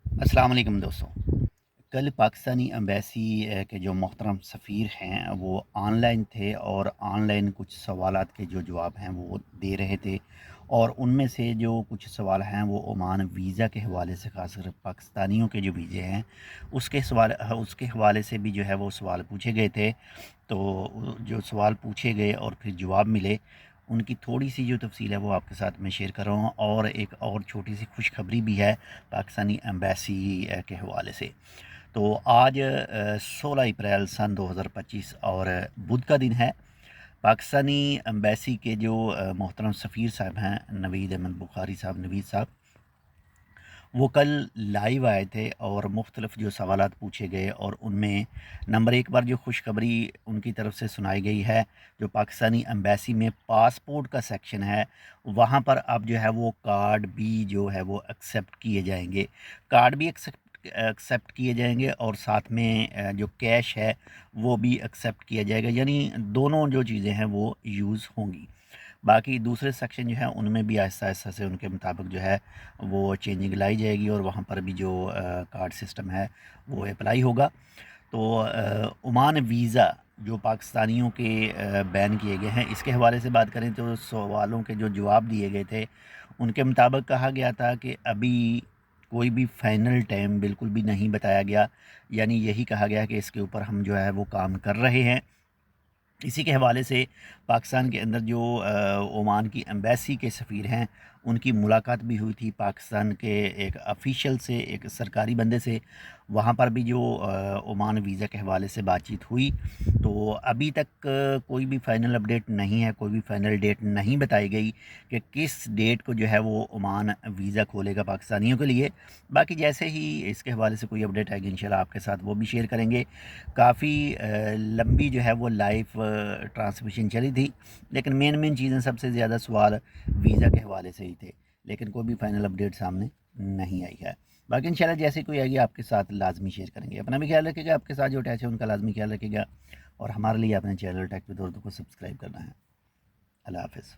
अस्सलाम वालेकुम दोस्तों। कल पाकिस्तानी एम्बेसी के जो मोहतरम सफ़ीर हैं वो ऑनलाइन थे और ऑनलाइन कुछ सवालात के जो जवाब हैं वो दे रहे थे, और उनमें से जो कुछ सवाल हैं वो ओमान वीज़ा के हवाले से, ख़ासकर पाकिस्तानियों के जो वीज़े हैं उसके हवाले से भी जो है वो सवाल पूछे गए थे। तो जो सवाल पूछे गए और फिर जवाब मिले, उनकी थोड़ी सी जो तफसील है वो आपके साथ मैं शेयर कर रहा हूँ, और एक और छोटी सी खुशखबरी भी है पाकिस्तानी एम्बेसी के हवाले से। तो आज 16 अप्रैल सन 2025 और बुध का दिन है। पाकिस्तानी एम्बेसी के जो मोहतरम सफ़ीर साहब हैं, नवीद अहमद बुखारी साहब, नवीद साहब, वो कल लाइव आए थे और मुख्तलिफ़ जो सवालात पूछे गए, और उनमें नंबर एक बार जो खुशखबरी उनकी तरफ से सुनाई गई है, जो पाकिस्तानी एम्बेसी में पासपोर्ट का सेक्शन है, वहाँ पर अब जो है वो कार्ड भी जो है वो एक्सेप्ट किए जाएंगे। कार्ड भी एक्सेप्ट किए जाएंगे, और साथ में जो कैश है वो भी एक्सेप्ट किया जाएगा, यानी दोनों जो चीज़ें हैं वो यूज़ होंगी। बाकी दूसरे सेक्शन जो है उनमें भी आहिस्ता आहिस्ता से उनके मुताबिक जो है वो चेंजिंग लाई जाएगी, और वहाँ पर भी जो कार्ड सिस्टम है वो अप्लाई होगा। तो ओमान वीज़ा जो पाकिस्तानियों के बैन किए गए हैं, इसके हवाले से बात करें तो सवालों के जो जवाब दिए गए थे उनके मुताबिक कहा गया था कि अभी कोई भी फ़ाइनल टाइम बिल्कुल भी नहीं बताया गया, यानी यही कहा गया कि इसके ऊपर हम जो है वो काम कर रहे हैं। इसी के हवाले से पाकिस्तान के अंदर जो ओमान की एम्बेसी के सफ़ीर हैं, उनकी मुलाकात भी हुई थी पाकिस्तान के एक ऑफ़िशियल से, एक सरकारी बंदे से। वहाँ पर भी जो ओमान वीज़ा के हवाले से बातचीत हुई। तो अभी तक कोई भी फ़ाइनल अपडेट नहीं है, कोई भी फ़ाइनल डेट नहीं बताई गई कि किस डेट को जो है वो ओमान वीज़ा खोलेगा पाकिस्तानियों के लिए। बाकी जैसे ही इसके हवाले से कोई अपडेट आएगी इंशाल्लाह आपके साथ वो भी शेयर करेंगे। काफ़ी लंबी जो है वो लाइव ट्रांसमिशन चली थी, लेकिन मेन चीज़ें सबसे ज़्यादा सवाल वीज़ा के हवाले से ही थे, लेकिन कोई भी फाइनल अपडेट सामने नहीं आई है। बाकी इंशाल्लाह जैसे कोई आएगी आपके साथ लाजमी शेयर करेंगे। अपना भी ख्याल रखिएगा, आपके साथ जो अटैच है उनका लाजमी ख्याल रखिएगा, और हमारे लिए अपने चैनल टेक विद उर्दू को सब्सक्राइब करना है। अल्लाह हाफ़िज़।